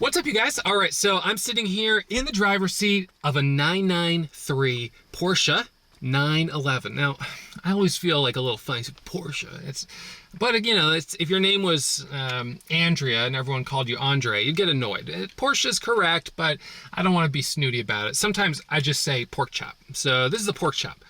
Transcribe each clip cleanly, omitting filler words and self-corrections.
What's up, you guys? All right, so I'm sitting here in the driver's seat of a 993 Porsche 911. Now, I always feel like a little funny, Porsche. But you know, if your name was Andrea and everyone called you Andre, you'd get annoyed. Porsche is correct, but I don't want to be snooty about it. Sometimes I just say pork chop. So this is a pork chop.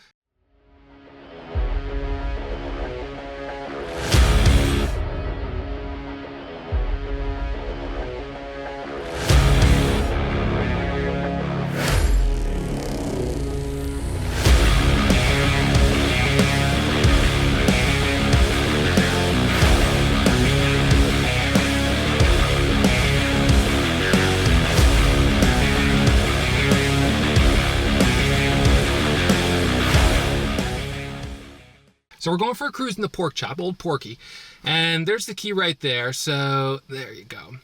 So we're going for a cruise in the pork chop, Old Porky, and there's the key right there. So there you go.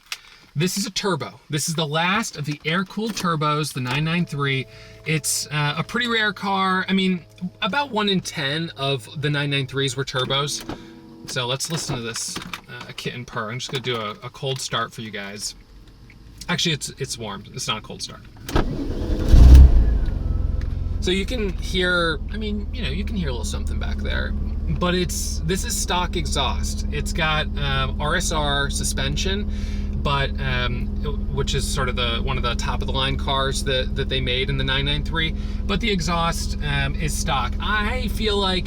This is a turbo. This is the last of the air-cooled turbos, the 993. It's a pretty rare car. I mean, about 1 in 10 of the 993s were turbos. So let's listen to this kitten purr. I'm just gonna do a cold start for you guys. Actually, it's warm. It's not a cold start. So you can hear, I mean, you know, you can hear a little something back there, but this is stock exhaust. It's got RSR suspension, but which is sort of one of the top of the line cars that they made in the 993. But the exhaust is stock. I feel like,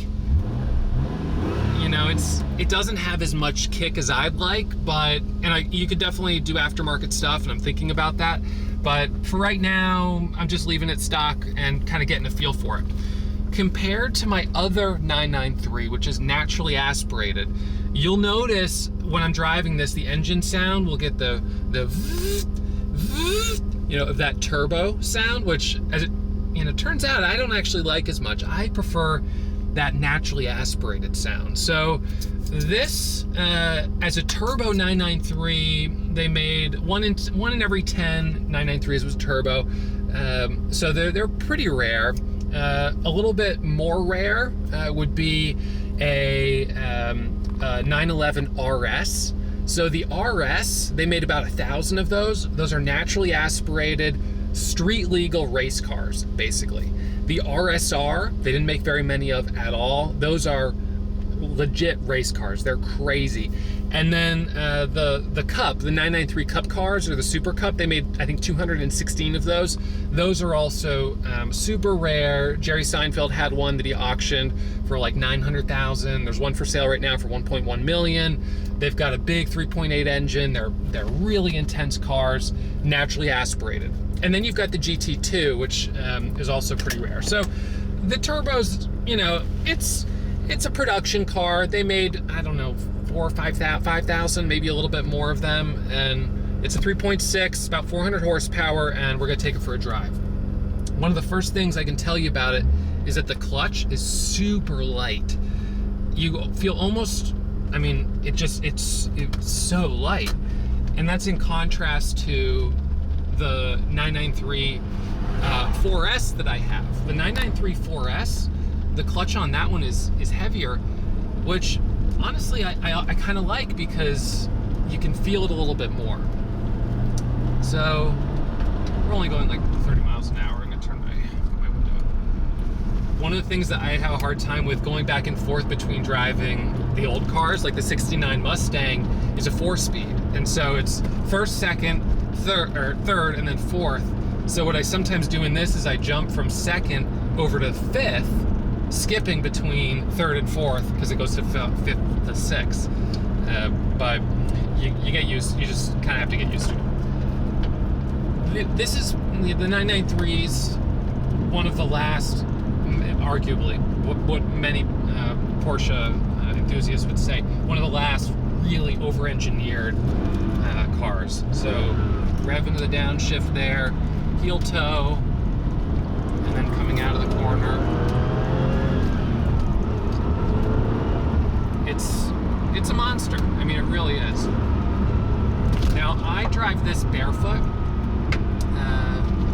you know, it doesn't have as much kick as I'd like, but you could definitely do aftermarket stuff, and I'm thinking about that. But for right now, I'm just leaving it stock and kind of getting a feel for it. Compared to my other 993, which is naturally aspirated, you'll notice when I'm driving this, the engine sound will get the you know, of that turbo sound, which, as it turns out, I don't actually like as much. I prefer that naturally aspirated sound. So this, as a turbo 993, they made one in every 10 993s was turbo. So they're pretty rare. A little bit more rare would be a 911 RS. So the RS, they made about 1,000 of those. Those are naturally aspirated, street legal race cars, basically. The RSR, they didn't make very many of at all. Those are legit race cars. They're crazy. And then the Cup, the 993 Cup cars, or the Super Cup, they made, I think, 216 of those. Those are also super rare. Jerry Seinfeld had one that he auctioned for like 900,000. There's one for sale right now for 1.1 million. They've got a big 3.8 engine. They're really intense cars, naturally aspirated. And then you've got the GT2, which is also pretty rare. So the turbos, you know, it's a production car. They made, I don't know, 4,000 or 5,000, maybe a little bit more of them. And it's a 3.6, about 400 horsepower, and we're gonna take it for a drive. One of the first things I can tell you about it is that the clutch is super light. You feel almost, I mean, it's so light. And that's in contrast to the 993 4S that I have. The 993 4S, the clutch on that one is heavier, which honestly I kind of like, because you can feel it a little bit more. So we're only going like 30 miles an hour. I'm gonna turn my window up. One of the things that I have a hard time with going back and forth between driving the old cars, like the 69 Mustang, is a 4-speed. And so it's first, second, third, and then fourth. So what I sometimes do in this is I jump from second over to fifth, skipping between third and fourth, because it goes to fifth to sixth. But you get used, you just kind of have to get used to it. This is the 993's, one of the last, arguably, what many Porsche enthusiasts would say, one of the last really over-engineered cars. So rev into the downshift there, heel toe, and then coming out of the corner. It's a monster. I mean, it really is. Now, I drive this barefoot.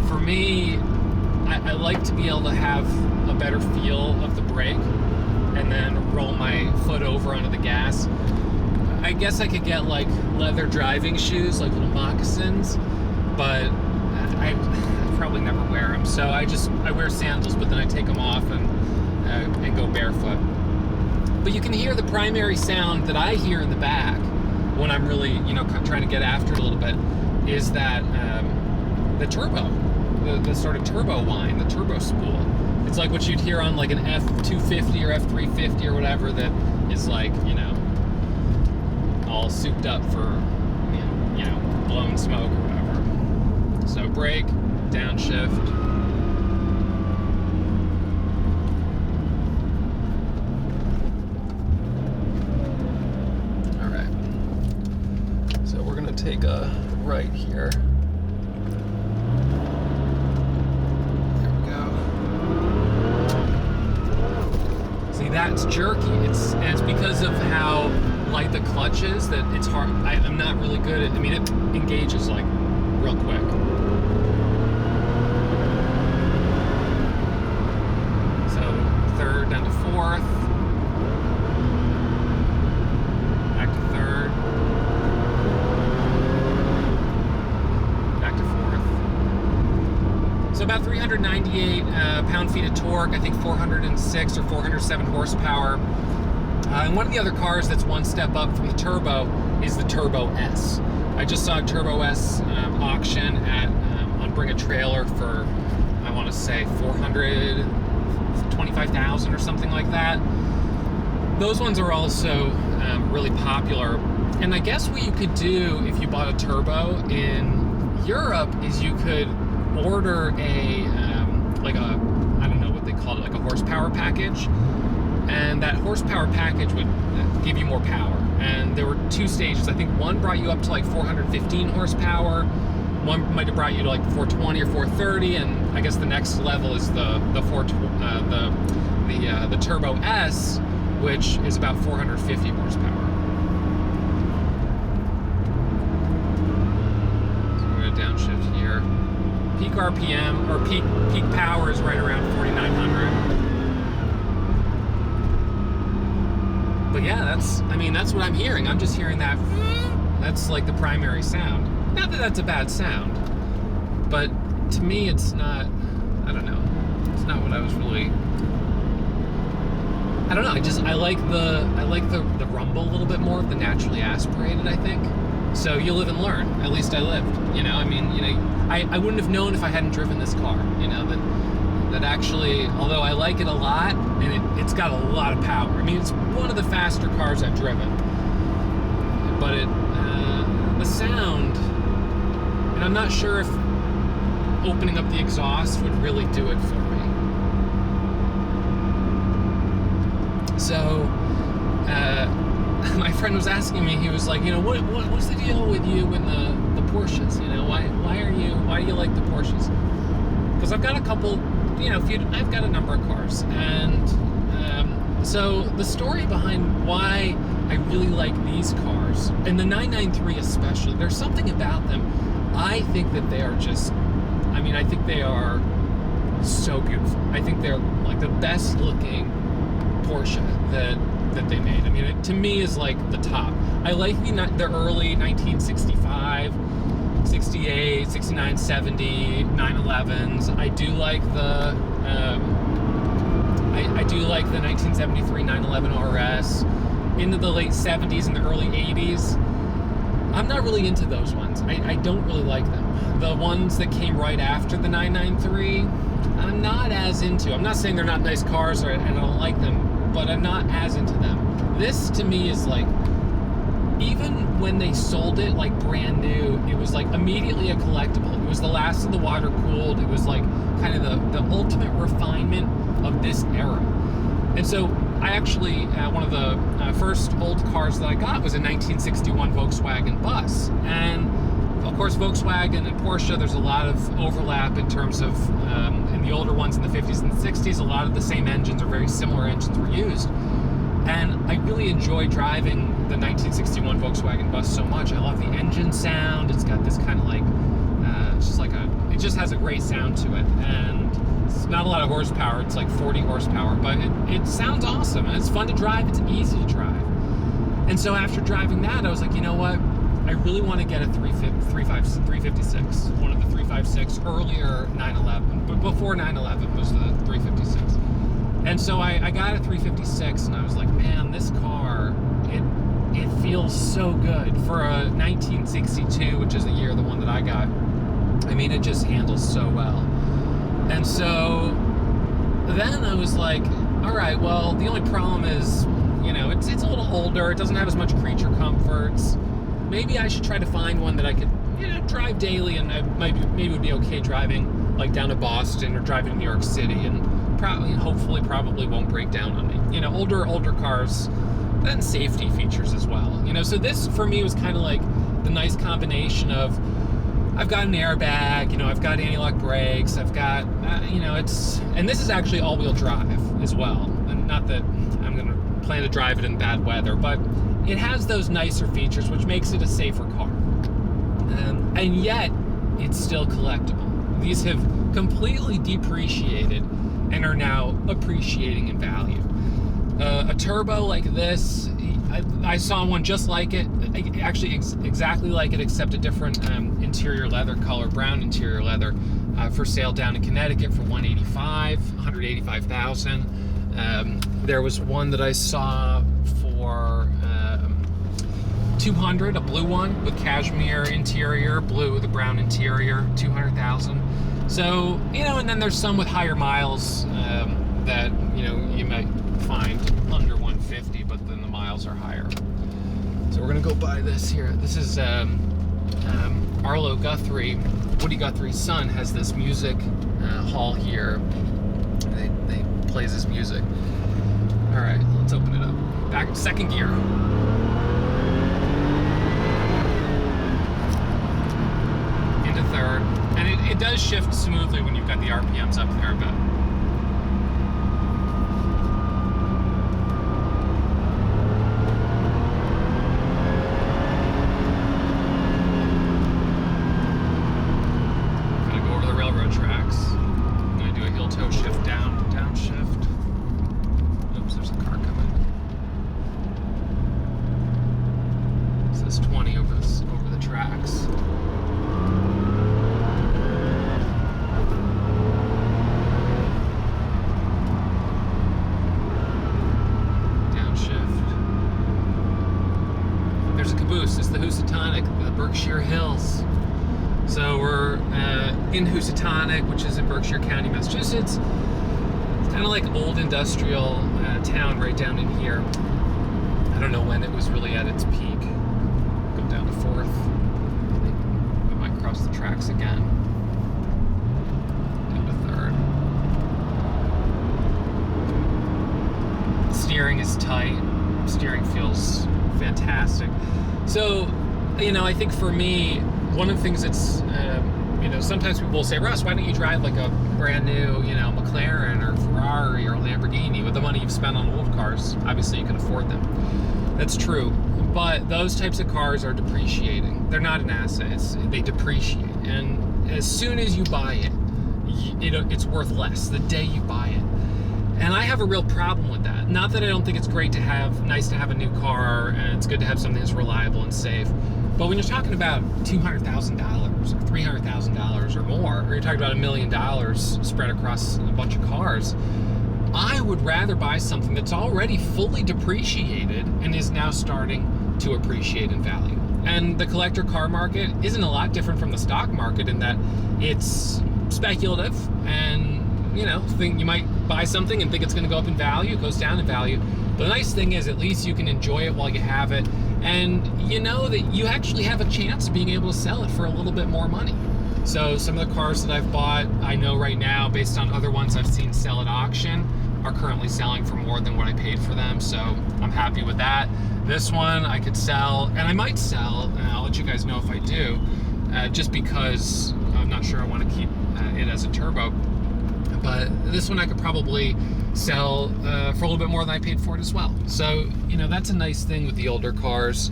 For me, I like to be able to have a better feel of the brake and then roll my foot over onto the gas. I guess I could get like leather driving shoes, like little moccasins, but I probably never wear them. So I wear sandals, but then I take them off and go barefoot. But you can hear the primary sound that I hear in the back when I'm really, you know, trying to get after it a little bit, is that the turbo, the sort of turbo whine, the turbo spool. It's like what you'd hear on like an F250 or F350 or whatever that is like, you know, all souped up for, you know, blowing smoke or whatever. So brake, downshift. All right. So we're gonna take a right here. That's jerky. It's because of how light the clutch is that it's hard. I'm not really good at. I mean, it engages like real quick. So third down to fourth, back to third, back to fourth. So about 398 pound-feet of torque. I think 406 or 407 horsepower. And one of the other cars that's one step up from the Turbo is the Turbo S. I just saw a Turbo S auction at on Bring a Trailer for, I want to say, $425,000 or something like that. Those ones are also really popular. And I guess what you could do if you bought a Turbo in Europe is you could order like a, I don't know what they call it, like a horsepower package, and that horsepower package would give you more power. And there were two stages. I think one brought you up to like 415 horsepower, one might have brought you to like 420 or 430, and I guess the next level is the Turbo S, which is about 450 horsepower. So we're gonna downshift here. Peak RPM, or peak power, is right around 4,900. But yeah, that's what I'm hearing. I'm just hearing that. That's like the primary sound. Not that that's a bad sound, but to me it's not, I don't know. It's not what I was really, I don't know. I like the rumble a little bit more, the naturally aspirated, I think. So you live and learn. At least I lived, you know? I mean, you know, I wouldn't have known if I hadn't driven this car, you know, that actually, although I like it a lot, and it's got a lot of power. I mean, it's one of the faster cars I've driven. But the sound, and I'm not sure if opening up the exhaust would really do it for me. So, my friend was asking me, he was like, you know, what's the deal with you and the Porsches? You know, why do you like the Porsches? Because I've got a couple, you know, I've got a number of cars, and so the story behind why I really like these cars, and the 993 especially, there's something about them. I think that they are just, I mean, I think they are so beautiful. I think they're like the best looking Porsche that they made. I mean, it, to me, is like the top. I like the early 1965, 68, 69, 70, 911s. I do like the I do like the 1973 911 RS. Into the late 70s and the early 80s, I'm not really into those ones. I don't really like them. The ones that came right after the 993, I'm not as into. I'm not saying they're not nice cars and I don't like them, but I'm not as into them. This, to me, is like, even when they sold it like brand new, it was like immediately a collectible. It was the last of the water cooled. It was like kind of the ultimate refinement of this era. And so I actually, one of the first old cars that I got was a 1961 Volkswagen bus. And of course, Volkswagen and Porsche, there's a lot of overlap in terms of, in the older ones in the 50s and 60s, a lot of the same engines or very similar engines were used. And I really enjoy driving the 1961 Volkswagen bus so much. I love the engine sound. It's got this kind of like, it's just like it just has a great sound to it. And it's not a lot of horsepower. It's like 40 horsepower, but it sounds awesome. And it's fun to drive. It's easy to drive. And so after driving that, I was like, you know what? I really want to get a 356, one of the 356, earlier 911, but before 911 was the 356. And so I got a 356, and I was like, man, this car, it feels so good. For a 1962, which is the year, the one that I got, I mean, it just handles so well. And so then I was like, all right, well, the only problem is, you know, it's a little older. It doesn't have as much creature comforts. Maybe I should try to find one that I could, you know, drive daily, and I maybe would be okay driving like down to Boston or driving to New York City, and probably won't break down on me. You know, older cars, then safety features as well. You know, so this for me was kind of like the nice combination of, I've got an airbag, you know, I've got anti-lock brakes, I've got, you know, and this is actually all-wheel drive as well. And not that I'm going to plan to drive it in bad weather, but it has those nicer features, which makes it a safer car. And yet, it's still collectible. These have completely depreciated and are now appreciating in value. A turbo like this, I saw one just like it, actually exactly like it, except a different interior leather color, brown interior leather, for sale down in Connecticut for $185,000. There was one that I saw for $200,000, a blue one with cashmere interior, blue with a brown interior, $200,000. So, you know, and then there's some with higher miles that, you know, you might find under 150, but then the miles are higher. So we're gonna go buy this here. This is Arlo Guthrie, Woody Guthrie's son, has this music hall here. They plays his music. All right, let's open it up. Back second gear. Into third, and it does shift smoothly when you've got the RPMs up there a bit. It's the Housatonic, the Berkshire Hills. So we're in Housatonic, which is in Berkshire County, Massachusetts. It's kind of like old industrial town right down in here. I don't know when it was really at its peak. Go down to 4th. I think we might cross the tracks again. Down to 3rd. The steering is tight. Steering feels fantastic. So, you know, I think for me, one of the things that's, you know, sometimes people will say, Russ, why don't you drive like a brand new, you know, McLaren or Ferrari or Lamborghini with the money you've spent on old cars? Obviously, you can afford them. That's true. But those types of cars are depreciating. They're not an asset. They depreciate. And as soon as you buy it, it's worth less the day you buy it. And I have a real problem with that. Not that I don't think it's nice to have a new car, and it's good to have something that's reliable and safe. But when you're talking about $200,000 or $300,000 or more, or you're talking about $1 million spread across a bunch of cars, I would rather buy something that's already fully depreciated and is now starting to appreciate in value. And the collector car market isn't a lot different from the stock market in that it's speculative, and you know, you might buy something and think it's going to go up in value. It goes down in value. But the nice thing is, at least you can enjoy it while you have it, and you know that you actually have a chance of being able to sell it for a little bit more money. So some of the cars that I've bought, I know right now, based on other ones I've seen sell at auction, are currently selling for more than what I paid for them. So I'm happy with that. This one I could sell, and I might sell, and I'll let you guys know if I do, just because I'm not sure I want to keep it as a turbo. But this one I could probably sell for a little bit more than I paid for it as well. So, you know, that's a nice thing with the older cars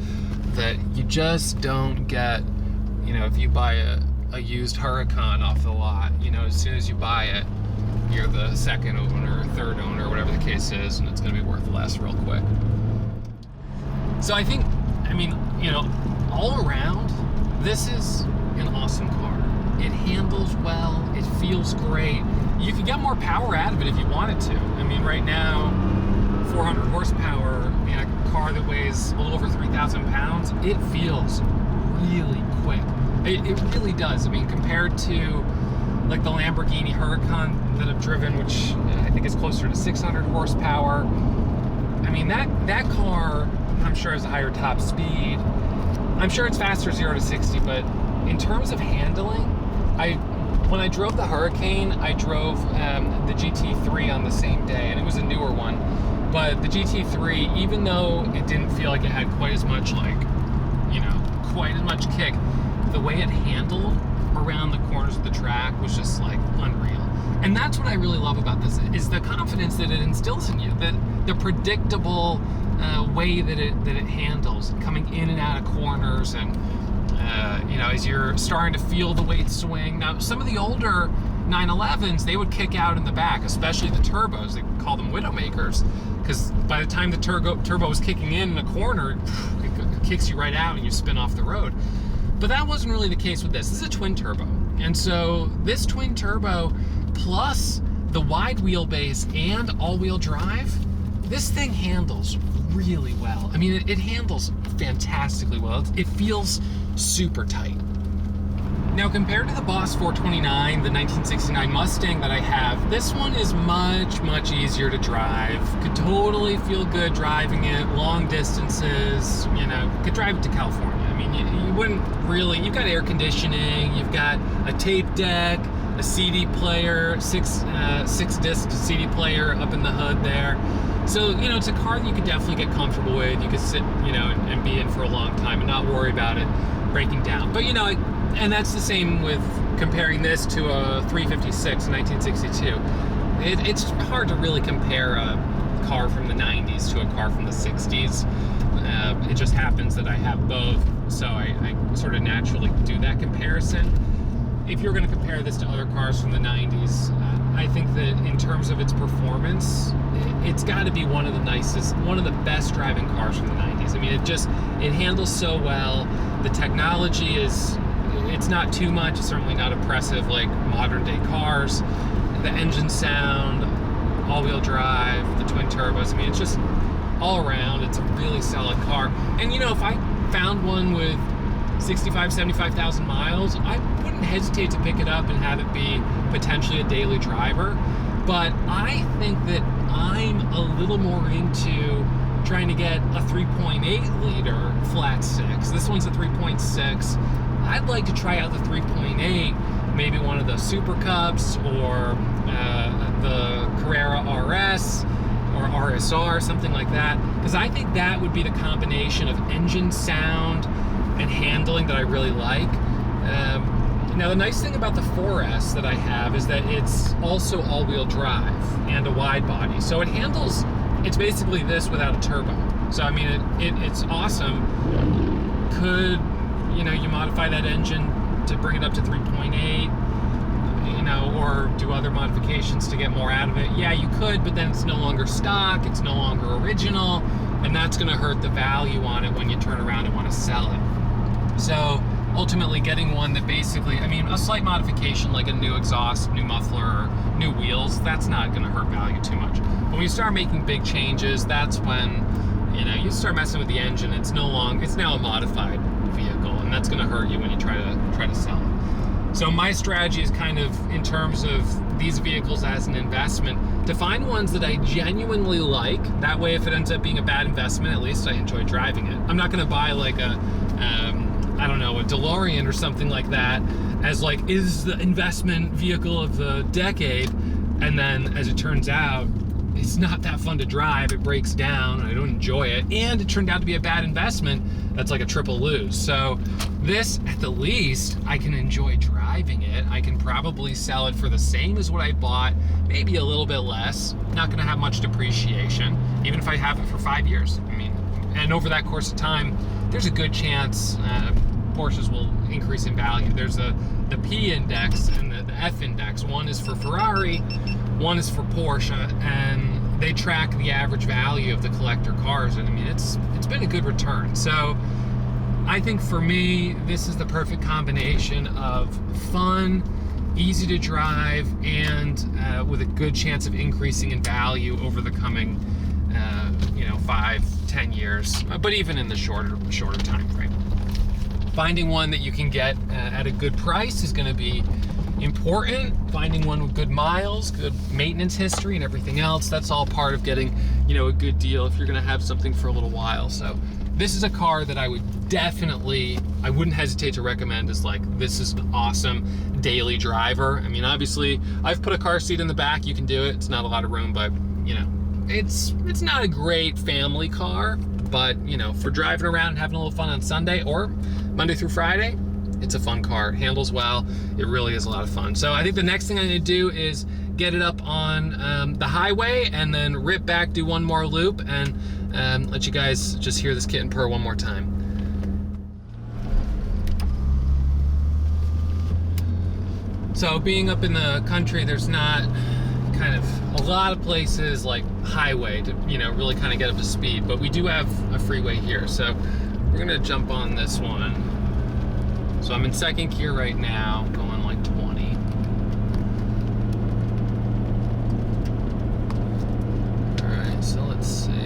that you just don't get. You know, if you buy a used Huracan off the lot, you know, as soon as you buy it, you're the second owner, third owner, whatever the case is, and it's going to be worth less real quick. So I think, I mean, you know, all around, this is an awesome car. It handles well, it feels great. You could get more power out of it if you wanted to. I mean, right now, 400 horsepower in a car that weighs a little over 3,000 pounds, it feels really quick. It really does. I mean, compared to like the Lamborghini Huracan that I've driven, which I think is closer to 600 horsepower. I mean, that car, I'm sure has a higher top speed. I'm sure it's faster 0 to 60, but in terms of handling, when I drove the Huracan, I drove the GT3 on the same day, and it was a newer one. But the GT3, even though it didn't feel like it had quite as much, like, you know, quite as much kick, the way it handled around the corners of the track was just like unreal. And that's what I really love about this, is the confidence that it instills in you, that the predictable way that it handles, coming in and out of corners, and you know, as you're starting to feel the weight swing. Now, some of the older 911s, they would kick out in the back, especially the turbos. They call them Widowmakers, because by the time the turbo was kicking in a corner, it kicks you right out and you spin off the road. But that wasn't really the case with this. This is a twin turbo. And so this twin turbo plus the wide wheelbase and all-wheel drive, this thing handles really well. I mean, it handles fantastically well. It feels super tight. Now, compared to the Boss 429, the 1969 Mustang that I have, this one is much, much easier to drive. Could totally feel good driving it, long distances, you know, could drive it to California. I mean, you wouldn't really, you've got air conditioning, you've got a tape deck, a CD player, six disc CD player up in the hood there. So, you know, it's a car that you could definitely get comfortable with. You could sit, you know, and be in for a long time and not worry about it breaking down. But, you know, and that's the same with comparing this to a 356 in 1962. It's hard to really compare a car from the 90s to a car from the 60s. It just happens that I have both, so I sort of naturally do that comparison. If you're going to compare this to other cars from the 90s, I think that in terms of its performance, it's got to be one of the nicest, one of the best driving cars from the 90s. I mean, it handles so well. The technology it's not too much. It's certainly not oppressive like modern day cars. The engine sound, all-wheel drive, the twin turbos. I mean, it's just all around. It's a really solid car. And you know, if I found one with 65, 75,000 miles, I wouldn't hesitate to pick it up and have it be potentially a daily driver. But I think that I'm a little more into trying to get a 3.8 liter flat six. This one's a 3.6. I'd like to try out the 3.8, maybe one of the Super Cubs or the Carrera RS or RSR, something like that, because I think that would be the combination of engine sound and handling that I really like. Now, the nice thing about the 4S that I have is that it's also all-wheel drive and a wide body, so it handles, it's basically this without a turbo. So I mean, it's awesome. Could, you know, you modify that engine to bring it up to 3.8, you know, or do other modifications to get more out of it? Yeah, you could, but then it's no longer stock, it's no longer original, and that's going to hurt the value on it when you turn around and want to sell it. So ultimately getting one that basically, I mean, a slight modification like a new exhaust, new muffler, or new wheels, that's not going to hurt value too much. But when you start making big changes, that's when, you know, you start messing with the engine. It's now a modified vehicle, and that's going to hurt you when you try to sell it. So my strategy is kind of, in terms of these vehicles as an investment, to find ones that I genuinely like. That way, if it ends up being a bad investment, at least I enjoy driving it. I'm not going to buy like a I don't know, a DeLorean or something like that as like, is the investment vehicle of the decade, and then as it turns out, it's not that fun to drive, it breaks down, I don't enjoy it, and it turned out to be a bad investment. That's like a triple lose. So this, at the least, I can enjoy driving it. I can probably sell it for the same as what I bought, maybe a little bit less. Not gonna have much depreciation, even if I have it for 5 years. I mean, and over that course of time, there's a good chance Porsches will increase in value. There's the P index and the F index. One is for Ferrari, one is for Porsche, and they track the average value of the collector cars, and I mean, it's been a good return. So I think for me, this is the perfect combination of fun, easy to drive, and with a good chance of increasing in value over the coming 5-10 years, but even in the shorter time frame. Finding one that you can get at a good price is going to be important. Finding one with good miles, good maintenance history, and everything else, that's all part of getting a good deal if you're going to have something for a little while. So this is a car that I wouldn't hesitate to recommend as this is an awesome daily driver. I mean, obviously I've put a car seat in the back. You can do it. It's not a lot of room, but it's not a great family car, but for driving around and having a little fun on Sunday or Monday through Friday, it's a fun car. It handles well. It really is a lot of fun. So I think the next thing I'm going to do is get it up on the highway and then rip back, do one more loop, and let you guys just hear this kitten purr one more time. So being up in the country, there's not kind of a lot of places like highway to really kind of get up to speed, but we do have a freeway here, so we're gonna jump on this one. So I'm in second gear right now, going like 20. All right, so let's see. We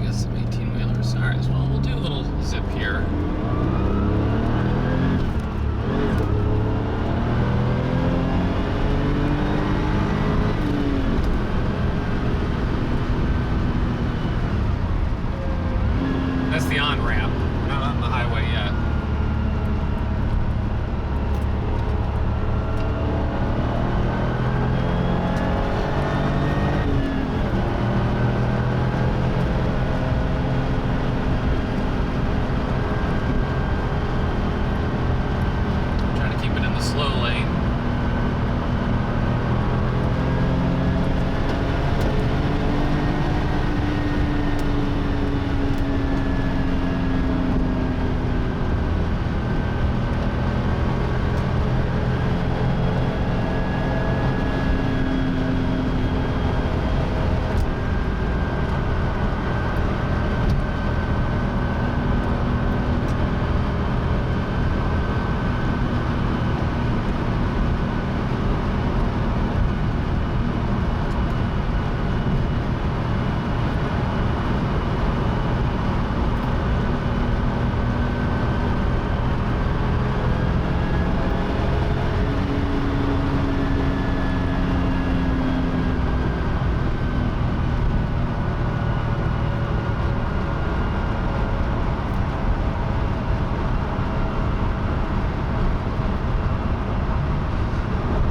got some 18-wheelers. All right, so we'll do a little zip here. That's the on-ramp. We're not on the highway yet. I'm trying to keep it in the slow lane.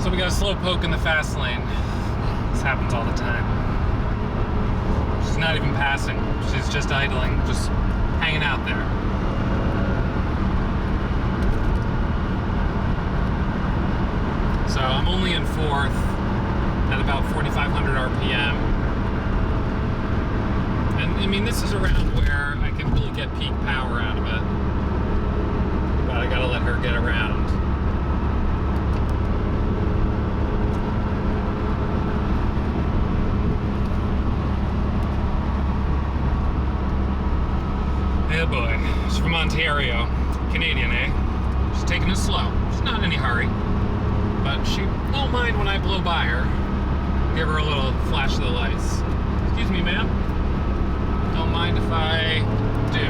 So we got a slow poke in the fast lane. This happens all the time. She's not even passing. She's just idling, just hanging out there. So I'm only in fourth at about 4,500 RPM. And I mean, this is around where I can really get peak power out of it. But I gotta let her get around. Oh boy, she's from Ontario. Canadian, eh? She's taking it slow. She's not in any hurry. But she won't mind when I blow by her. Give her a little flash of the lights. Excuse me, ma'am. Don't mind if I do.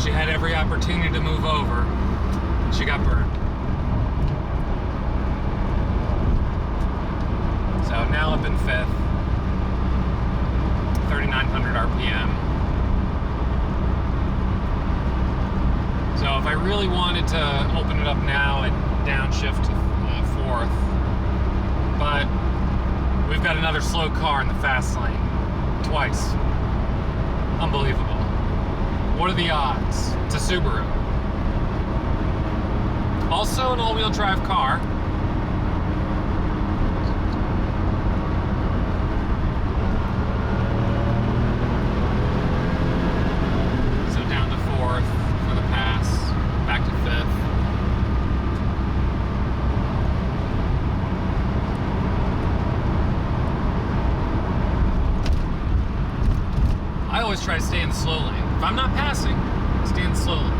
She had every opportunity to move over. She got burned. So now up in fifth, 3,900 RPM. So if I really wanted to open it up now, I'd downshift to fourth. But we've got another slow car in the fast lane, twice. Unbelievable. What are the odds? It's a Subaru. Also an all-wheel drive car. So down to fourth for the pass, back to fifth. I always try to stay in the slow lane. If I'm not passing, stay in the slow lane.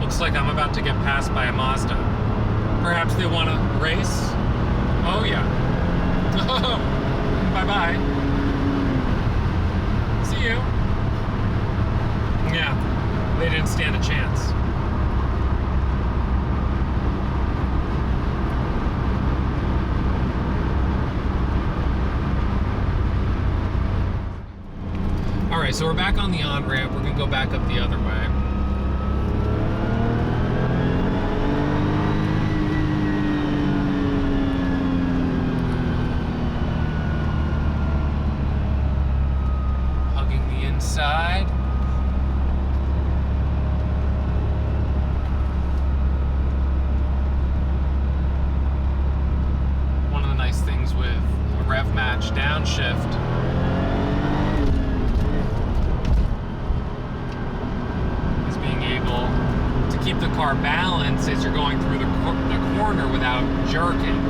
Looks like I'm about to get passed by a Mazda. Perhaps they want to race? Oh yeah. Oh, bye-bye. See you. Yeah, they didn't stand a chance. All right, so we're back on the on-ramp. We're gonna go back up the other way. Side. One of the nice things with a rev match downshift is being able to keep the car balanced as you're going through the corner without jerking.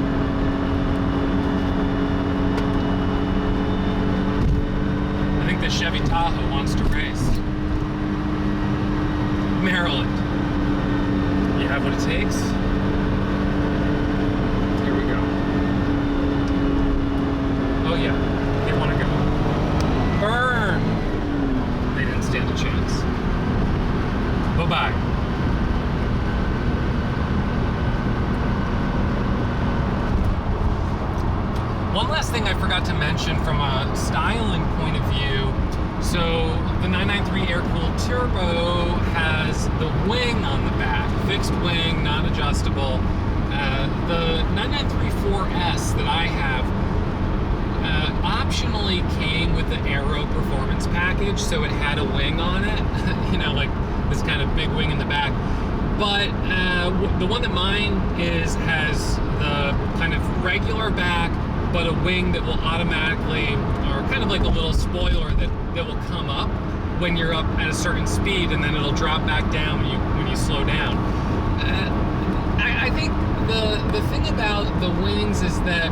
The Chevy Tahoe wants to race. Maryland. You have what it takes? Here we go. Oh yeah, they want to go. Burn! They didn't stand a chance. Bye-bye. One last thing I forgot to mention from a styling point of view. So the 993 air-cooled turbo has the wing on the back, fixed wing, not adjustable. The 993 4S that I have optionally came with the Aero Performance package, so it had a wing on it, you know, like this kind of big wing in the back. But the one that mine has the kind of regular back, but a wing that will automatically, or kind of like a little spoiler that will come up when you're up at a certain speed, and then it'll drop back down when you slow down. I think the thing about the wings is that,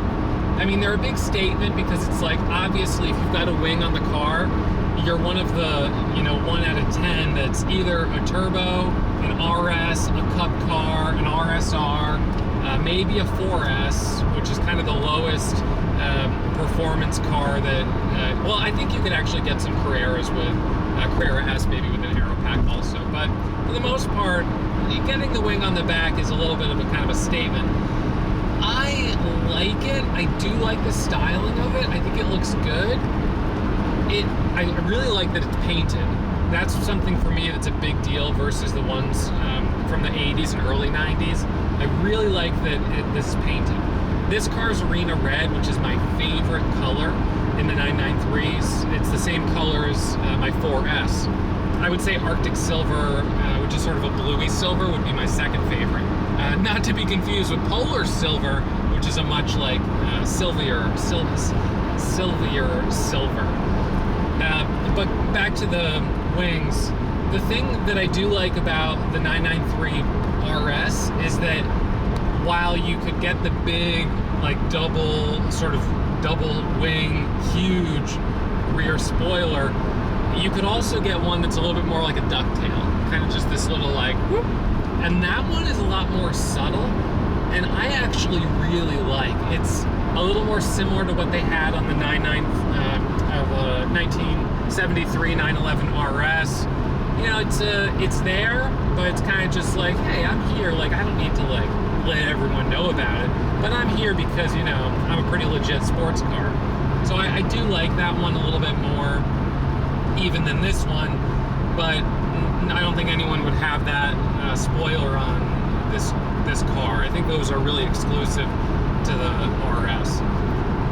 I mean, they're a big statement because it's like, obviously, if you've got a wing on the car, you're one of the, 1 out of 10 that's either a turbo, an RS, a cup car, an RSR, maybe a 4S, which is kind of the lowest performance car that, well, I think you could actually get some Carreras with, Carrera S maybe with an Aero pack also, but for the most part, getting the wing on the back is a little bit of a kind of a statement. I like it. I do like the styling of it. I think it looks good. I really like that it's painted. That's something for me that's a big deal versus the ones from the 80s and early 90s. I really like that this is painted. This car's Arena Red, which is my favorite color in the 993s. It's the same color as my 4S. I would say Arctic Silver, which is sort of a bluey silver, would be my second favorite. Not to be confused with Polar Silver, which is a much like silver. But back to the wings. The thing that I do like about the 993 RS is that while you could get the big, like double wing, huge rear spoiler, you could also get one that's a little bit more like a ducktail, kind of just this little like whoop. And that one is a lot more subtle, and I actually really like. It's a little more similar to what they had on the 1973 911 RS. It's there, but it's kind of just like, hey, I'm here. Like, I don't need to like let everyone know about it. But I'm here because, you know, I'm a pretty legit sports car. So I do like that one a little bit more even than this one, but I don't think anyone would have that spoiler on this car. I think those are really exclusive to the RS.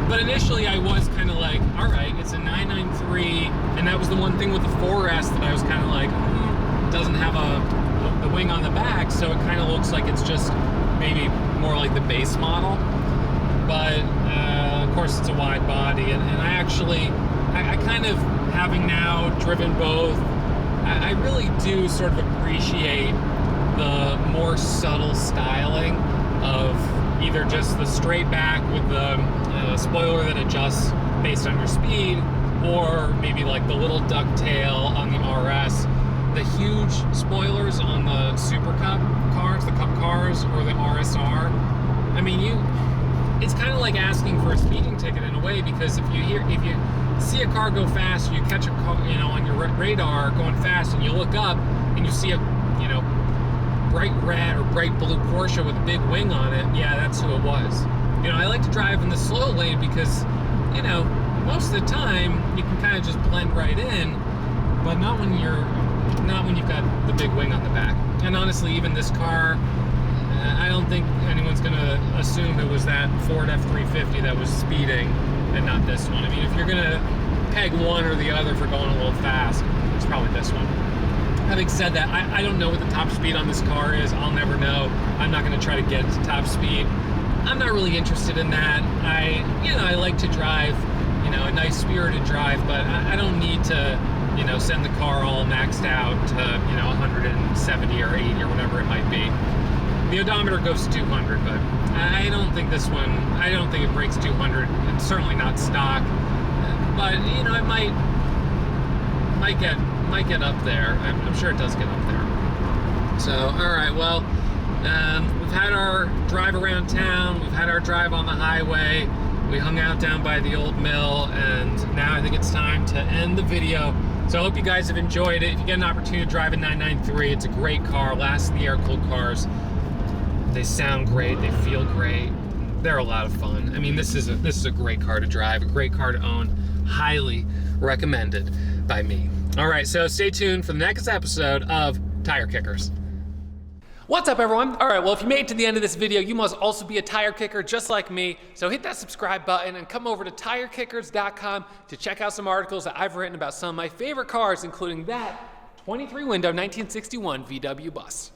But initially I was kind of like, all right, it's a 993, and that was the one thing with the 4S that I was kind of like, doesn't have the wing on the back, so it kind of looks like it's just maybe more like the base model. But of course it's a wide body, and I kind of, having now driven both, I really do sort of appreciate the more subtle styling of either just the straight back with the spoiler that adjusts based on your speed, or maybe like the little ducktail on the RS, the huge spoilers on the Super Cup cars, the Cup cars, or the RSR. I mean, it's kind of like asking for a speeding ticket in a way, because if you see a car go fast, you catch a car, you know, on your radar going fast, and you look up and you see a, you know, bright red or bright blue Porsche with a big wing on it, yeah, that's who it was. You know, I like to drive in the slow lane because, you know, most of the time you can kind of just blend right in, but not when you've got the big wing on the back. And honestly, even this car, I don't think anyone's gonna assume it was that Ford F-350 that was speeding and not this one. I mean, if you're gonna peg one or the other for going a little fast, it's probably this one. Having said that, I don't know what the top speed on this car is. I'll never know. I'm not gonna try to get to top speed. I'm not really interested in that. I like to drive, you know, a nice spirited drive, but I don't need to, you know, send the car all maxed out to, you know, 170 or 80 or whatever it might be. The odometer goes to 200, but I don't think this one, I don't think it breaks 200. It's certainly not stock, but, you know, it might get up there. I'm sure it does get up there. So, all right, well, we've had our drive around town, we've had our drive on the highway, we hung out down by the old mill, and now I think it's time to end the video. So I hope you guys have enjoyed it. If you get an opportunity to drive a 993, it's a great car, last of the air-cooled cars. They sound great, they feel great, they're a lot of fun. I mean, this is a great car to drive, a great car to own, highly recommended by me. All right, so stay tuned for the next episode of Tire Kickers. What's up, everyone? All right, well, if you made it to the end of this video, you must also be a tire kicker just like me. So hit that subscribe button and come over to tirekickers.com to check out some articles that I've written about some of my favorite cars, including that 23 window 1961 VW bus.